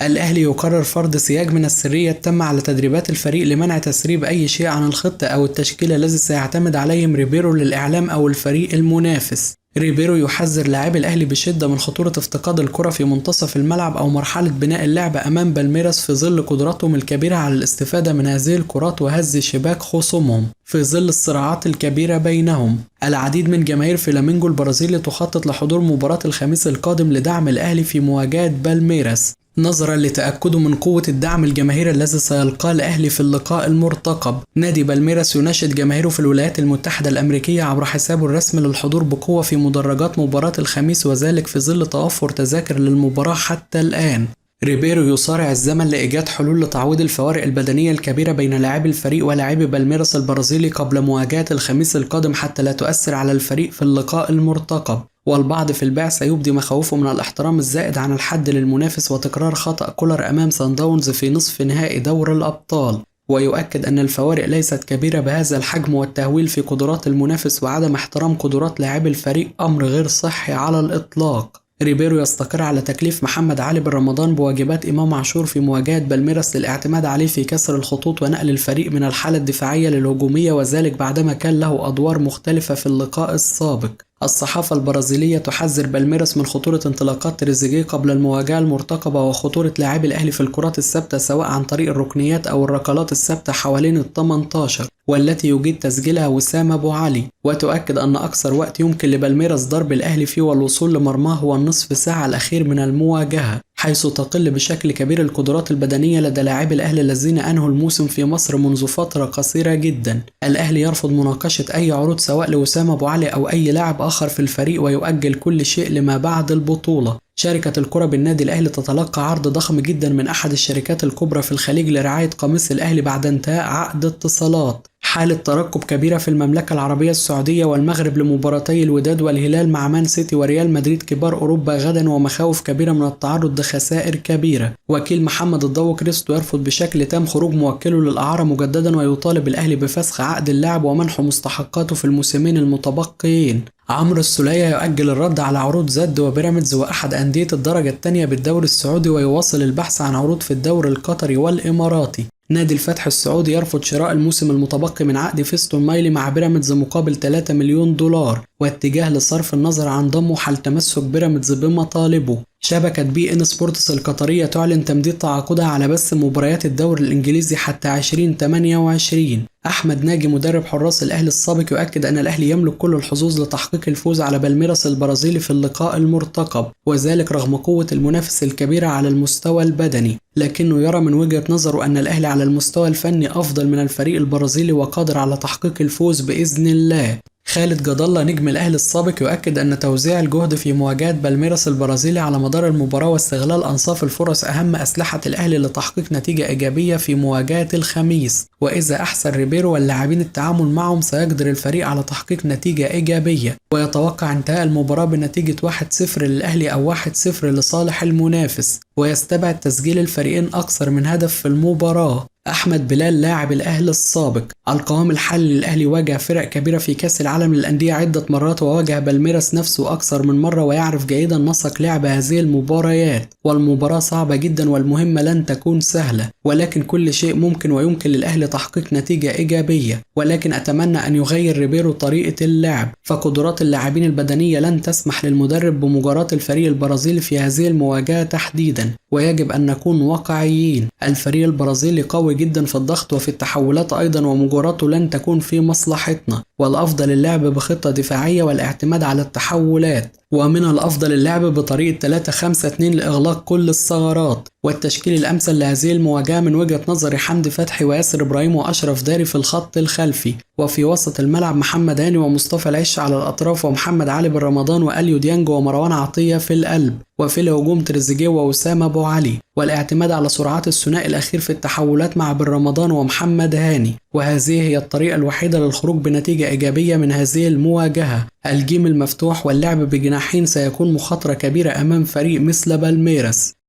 الأهلي يقرر فرض سياج من السرية التامة على تدريبات الفريق لمنع تسريب أي شيء عن الخطة أو التشكيل الذي سيعتمد عليهم ريبيرو للإعلام أو الفريق المنافس. ريبيرو يحذر لاعبي الأهلي بشدة من خطورة افتقاد الكرة في منتصف الملعب أو مرحلة بناء اللعب أمام بالميراس في ظل قدرتهم الكبيرة على الاستفادة من هذه الكرات وهز شباك خصومهم في ظل الصراعات الكبيرة بينهم. العديد من جماهير فلامينجو البرازيلي تخطط لحضور مباراة الخميس القادم لدعم الأهلي في مواجهة بالميراس نظرا لتأكده من قوة الدعم الجماهيري الذي سيلقاه الأهلي في اللقاء المرتقب. نادي بالميراس يناشد جماهيره في الولايات المتحدة الأمريكية عبر حسابه الرسمي للحضور بقوة في مدرجات مباراة الخميس، وذلك في ظل توفر تذاكر للمباراة حتى الآن. ريبيرو يصارع الزمن لإيجاد حلول لتعويض الفوارق البدنية الكبيرة بين لاعبي الفريق ولاعبي بالميراس البرازيلي قبل مواجهة الخميس القادم حتى لا تؤثر على الفريق في اللقاء المرتقب. والبعض في البعثة يبدي مخاوفه من الاحترام الزائد عن الحد للمنافس وتكرار خطأ كولر أمام سان داونز في نصف نهائي دوري الأبطال، ويؤكد أن الفوارق ليست كبيرة بهذا الحجم، والتهويل في قدرات المنافس وعدم احترام قدرات لاعبي الفريق أمر غير صحي على الإطلاق. ريبيرو يستقر على تكليف محمد علي بن رمضان بواجبات إمام عاشور في مواجهة بالميراس للاعتماد عليه في كسر الخطوط ونقل الفريق من الحالة الدفاعية للهجومية، وذلك بعدما كان له أدوار مختلفة في اللقاء السابق. الصحافة البرازيلية تحذر بالميراس من خطورة انطلاقات تريزيجيه قبل المواجهة المرتقبة وخطورة لاعبي الأهلي في الكرات الثابتة سواء عن طريق الركنيات أو الركلات الثابتة حوالين ال18 والتي يجيد تسجيلها وسام أبو علي. وتؤكد أن أقصر وقت يمكن لبالميراس ضرب الأهلي فيه والوصول لمرماه هو النصف ساعة الأخير من المواجهة، حيث تقل بشكل كبير القدرات البدنية لدى لاعبي الأهلي الذين أنهوا الموسم في مصر منذ فترة قصيرة جدا. الأهلي يرفض مناقشة أي عروض سواء لوسام أبو علي أو أي لاعب آخر في الفريق ويؤجل كل شيء لما بعد البطولة. شركة الكرة بالنادي الأهلي تتلقى عرض ضخم جدا من أحد الشركات الكبرى في الخليج لرعاية قميص الأهلي بعد انتهاء عقد اتصالات. حالة ترقب كبيرة في المملكة العربية السعودية والمغرب لمباراتي الوداد والهلال مع مان سيتي وريال مدريد كبار أوروبا غدا، ومخاوف كبيرة من التعرض لخسائر كبيرة. وكيل محمد الضو كريستو يرفض بشكل تام خروج موكله للإعارة مجددا ويطالب الأهلي بفسخ عقد اللاعب ومنحه مستحقاته في الموسمين المتبقيين. عمرو السولية يؤجل الرد على عروض زد وبيراميدز وأحد أندية الدرجة الثانية بالدوري السعودي، ويواصل البحث عن عروض في الدوري القطري والإماراتي. نادي الفتح السعودي يرفض شراء الموسم المتبقي من عقد فيستون مايلي مع بيراميدز مقابل 3 مليون دولار، واتجاه لصرف النظر عن ضمه حال تمسك بيراميدز بمطالبه. شبكة بي إن سبورتس القطرية تعلن تمديد تعاقدها على بث مباريات الدوري الإنجليزي حتى 2028. أحمد ناجي مدرب حراس الأهلي السابق يؤكد أن الأهلي يملك كل الحظوظ لتحقيق الفوز على بالميراس البرازيلي في اللقاء المرتقب، وذلك رغم قوة المنافس الكبيرة على المستوى البدني، لكنه يرى من وجهة نظره أن الأهلي على المستوى الفني أفضل من الفريق البرازيلي وقادر على تحقيق الفوز بإذن الله. خالد جد الله نجم الأهلي السابق يؤكد أن توزيع الجهد في مواجهة بالميراس البرازيلي على مدار المباراة واستغلال أنصاف الفرص أهم أسلحة الأهلي لتحقيق نتيجة إيجابية في مواجهة الخميس، وإذا أحسن ريبيرو واللاعبين التعامل معهم سيقدر الفريق على تحقيق نتيجة إيجابية. ويتوقع انتهاء المباراة بنتيجة 1-0 للأهلي أو 1-0 لصالح المنافس، ويستبعد تسجيل الفريقين أكثر من هدف في المباراة. أحمد بلال لاعب الأهلي السابق: القوام الحالي للأهلي واجه فرق كبيرة في كأس العالم للأندية عدة مرات، وواجه بالميراس نفسه أكثر من مرة، ويعرف جيدا نسق لعب هذه المباريات، والمباراة صعبة جدا والمهمة لن تكون سهلة، ولكن كل شيء ممكن ويمكن للأهلي تحقيق نتيجة إيجابية. ولكن أتمنى أن يغير ريبيرو طريقة اللعب، فقدرات اللاعبين البدنية لن تسمح للمدرب بمجاراة الفريق البرازيلي في هذه المواجهة تحديدا، ويجب أن نكون واقعيين. الفريق البرازيلي قوي جدا في الضغط وفي التحولات أيضا، ومجاراته لن تكون في مصلحتنا، والأفضل اللعب بخطة دفاعية والاعتماد على التحولات، ومن الأفضل اللعب بطريقة 3-5-2 لإغلاق كل الثغرات. والتشكيل الأمثل لهذه المواجهة من وجهة نظري حمدي فتحي وياسر إبراهيم وأشرف داري في الخط الخلفي، وفي وسط الملعب محمد هاني ومصطفى العش على الأطراف، ومحمد علي بن رمضان وأليو ديانج ومروان عطية في القلب، وفي الهجوم تريزيجيه ووسام أبو علي، والاعتماد على سرعات الثنائي الأخير في التحولات مع بن رمضان ومحمد هاني. وهذه هي الطريقة الوحيدة للخروج بنتيجة إيجابية من هذه المواجهة. الجيم المفتوح واللعب بجناحين سيكون مخاطرة كبيرة أمام فريق مثل بالميراس.